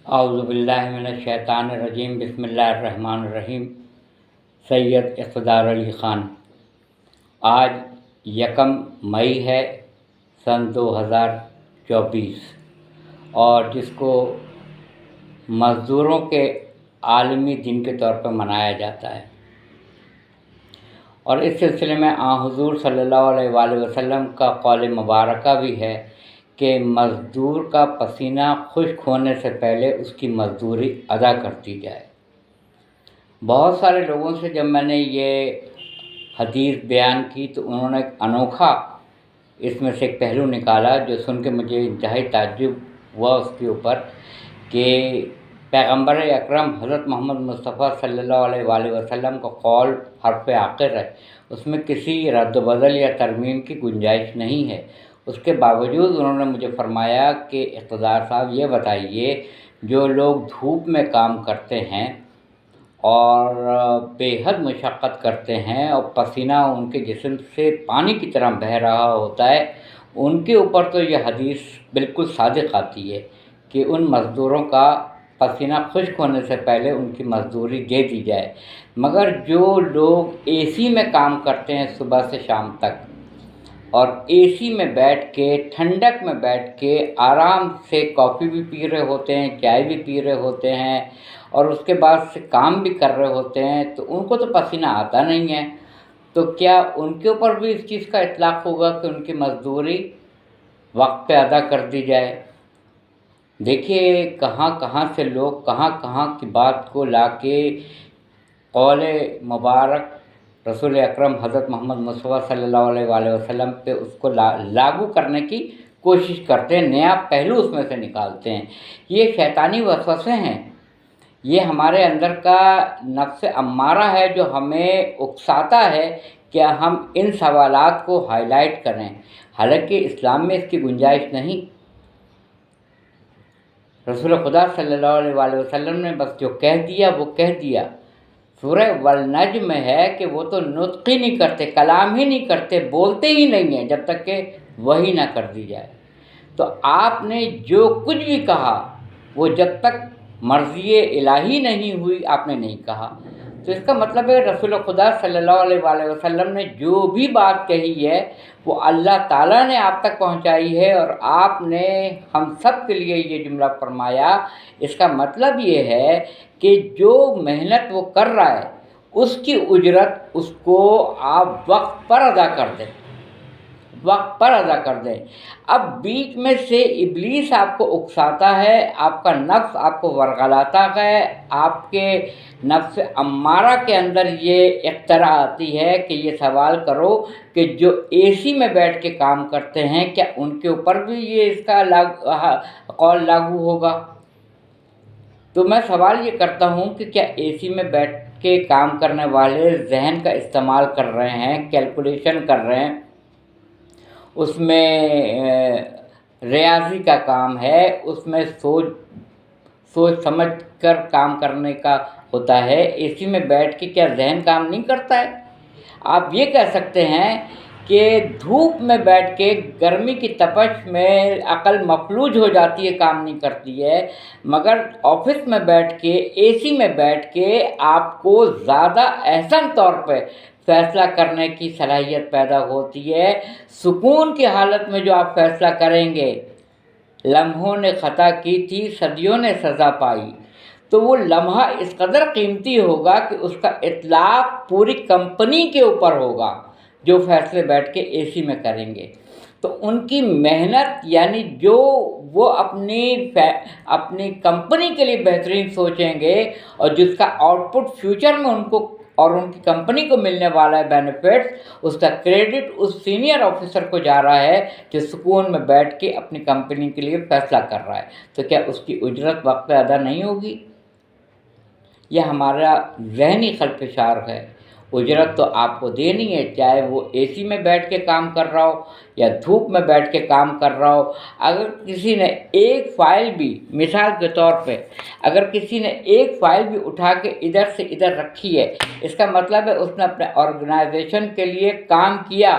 اعوذ باللہ من الشیطان الرجیم، بسم اللہ الرحمن الرحیم۔ سید اقتدار علی خان۔ آج 1 مئی ہے سن 2024 اور جس کو مزدوروں کے عالمی دن کے طور پر منایا جاتا ہے، اور اس سلسلے میں حضور صلی اللہ علیہ وآلہ وسلم کا قول مبارکہ بھی ہے کہ مزدور کا پسینہ خشک ہونے سے پہلے اس کی مزدوری ادا کر دی جائے۔ بہت سارے لوگوں سے جب میں نے یہ حدیث بیان کی تو انہوں نے ایک انوکھا اس میں سے ایک پہلو نکالا جو سن کے مجھے انتہائی تعجب ہوا اس کے اوپر، کہ پیغمبر اکرم حضرت محمد مصطفیٰ صلی اللہ علیہ وآلہ وسلم کا قول حرف آخر ہے، اس میں کسی رد و بدل یا ترمیم کی گنجائش نہیں ہے۔ اس کے باوجود انہوں نے مجھے فرمایا کہ اقتدار صاحب یہ بتائیے، جو لوگ دھوپ میں کام کرتے ہیں اور بے حد مشقت کرتے ہیں اور پسینہ ان کے جسم سے پانی کی طرح بہہ رہا ہوتا ہے، ان کے اوپر تو یہ حدیث بالکل صادق آتی ہے کہ ان مزدوروں کا پسینہ خشک ہونے سے پہلے ان کی مزدوری دے دی جائے۔ مگر جو لوگ اے سی میں کام کرتے ہیں صبح سے شام تک، اور اے سی میں بیٹھ کے ٹھنڈک میں بیٹھ کے آرام سے کافی بھی پی رہے ہوتے ہیں، چائے بھی پی رہے ہوتے ہیں، اور اس کے بعد سے کام بھی کر رہے ہوتے ہیں، تو ان کو تو پسینہ آتا نہیں ہے، تو کیا ان کے اوپر بھی اس چیز کا اطلاق ہوگا کہ ان کی مزدوری وقت پہ ادا کر دی جائے؟ دیکھیے کہاں کہاں سے لوگ کہاں کہاں کی بات کو لا کے قول مبارک رسول اکرم حضرت محمد مصطفیٰ صلی اللہ علیہ وآلہ وسلم پہ اس کو لاگو کرنے کی کوشش کرتے ہیں، نیا پہلو اس میں سے نکالتے ہیں۔ یہ شیطانی وسوسے ہیں، یہ ہمارے اندر کا نفس امارہ ہے جو ہمیں اکساتا ہے کہ ہم ان سوالات کو ہائی لائٹ کریں، حالانکہ اسلام میں اس کی گنجائش نہیں۔ رسول خدا صلی اللہ علیہ وآلہ وسلم نے بس جو کہہ دیا وہ کہہ دیا۔ سورہ والنجم میں ہے کہ وہ تو نطق ہی نہیں کرتے، کلام ہی نہیں کرتے، بولتے ہی نہیں ہیں جب تک کہ وحی نہ کر دی جائے۔ تو آپ نے جو کچھ بھی کہا وہ جب تک مرضی الہی نہیں ہوئی آپ نے نہیں کہا۔ تو اس کا مطلب ہے رسول خدا صلی اللہ علیہ وآلہ وسلم نے جو بھی بات کہی ہے وہ اللہ تعالیٰ نے آپ تک پہنچائی ہے، اور آپ نے ہم سب کے لیے یہ جملہ فرمایا۔ اس کا مطلب یہ ہے کہ جو محنت وہ کر رہا ہے اس کی اجرت اس کو آپ وقت پر ادا کر دیں، وقت پر ادا کر دیں۔ اب بیچ میں سے ابلیس آپ کو اکساتا ہے، آپ کا نفس آپ کو ورغلاتا ہے، آپ کے نفس امارہ کے اندر یہ اختراع آتی ہے کہ یہ سوال کرو کہ جو اے سی میں بیٹھ کے کام کرتے ہیں کیا ان کے اوپر بھی یہ اس کا قول لاگو ہوگا؟ تو میں سوال یہ کرتا ہوں کہ کیا اے سی میں بیٹھ کے کام کرنے والے ذہن کا استعمال کر رہے ہیں، کیلکولیشن کر رہے ہیں، اس میں ریاضی کا کام ہے، اس میں سوچ سمجھ کر کام کرنے کا ہوتا ہے؟ اے سی میں بیٹھ کے کیا ذہن کام نہیں کرتا ہے؟ آپ یہ کہہ سکتے ہیں کہ دھوپ میں بیٹھ کے گرمی کی تپش میں عقل مفلوج ہو جاتی ہے، کام نہیں کرتی ہے، مگر آفس میں بیٹھ کے اے سی میں بیٹھ کے آپ کو زیادہ احسن طور پہ فیصلہ کرنے کی صلاحیت پیدا ہوتی ہے۔ سکون کی حالت میں جو آپ فیصلہ کریں گے، لمحوں نے خطا کی تھی صدیوں نے سزا پائی، تو وہ لمحہ اس قدر قیمتی ہوگا کہ اس کا اطلاق پوری کمپنی کے اوپر ہوگا جو فیصلے بیٹھ کے اے سی میں کریں گے۔ تو ان کی محنت یعنی جو وہ اپنی کمپنی کے لیے بہترین سوچیں گے اور جس کا آؤٹ پٹ فیوچر میں ان کو اور ان کی کمپنی کو ملنے والا ہے بینیفٹس، اس کا کریڈٹ اس سینئر آفیسر کو جا رہا ہے جو سکون میں بیٹھ کے اپنی کمپنی کے لیے فیصلہ کر رہا ہے۔ تو کیا اس کی اجرت وقت پہ ادا نہیں ہوگی؟ یہ ہمارا ذہنی خلفشار ہے۔ اجرت تو آپ کو دینی ہے، چاہے وہ اے سی میں بیٹھ کے کام کر رہا ہو یا دھوپ میں بیٹھ کے کام کر رہا ہو۔ اگر کسی نے ایک فائل بھی، مثال کے طور پہ اگر کسی نے ایک فائل بھی اٹھا کے ادھر سے ادھر رکھی ہے، اس کا مطلب ہے اس نے اپنے آرگنائزیشن کے لیے کام کیا،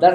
10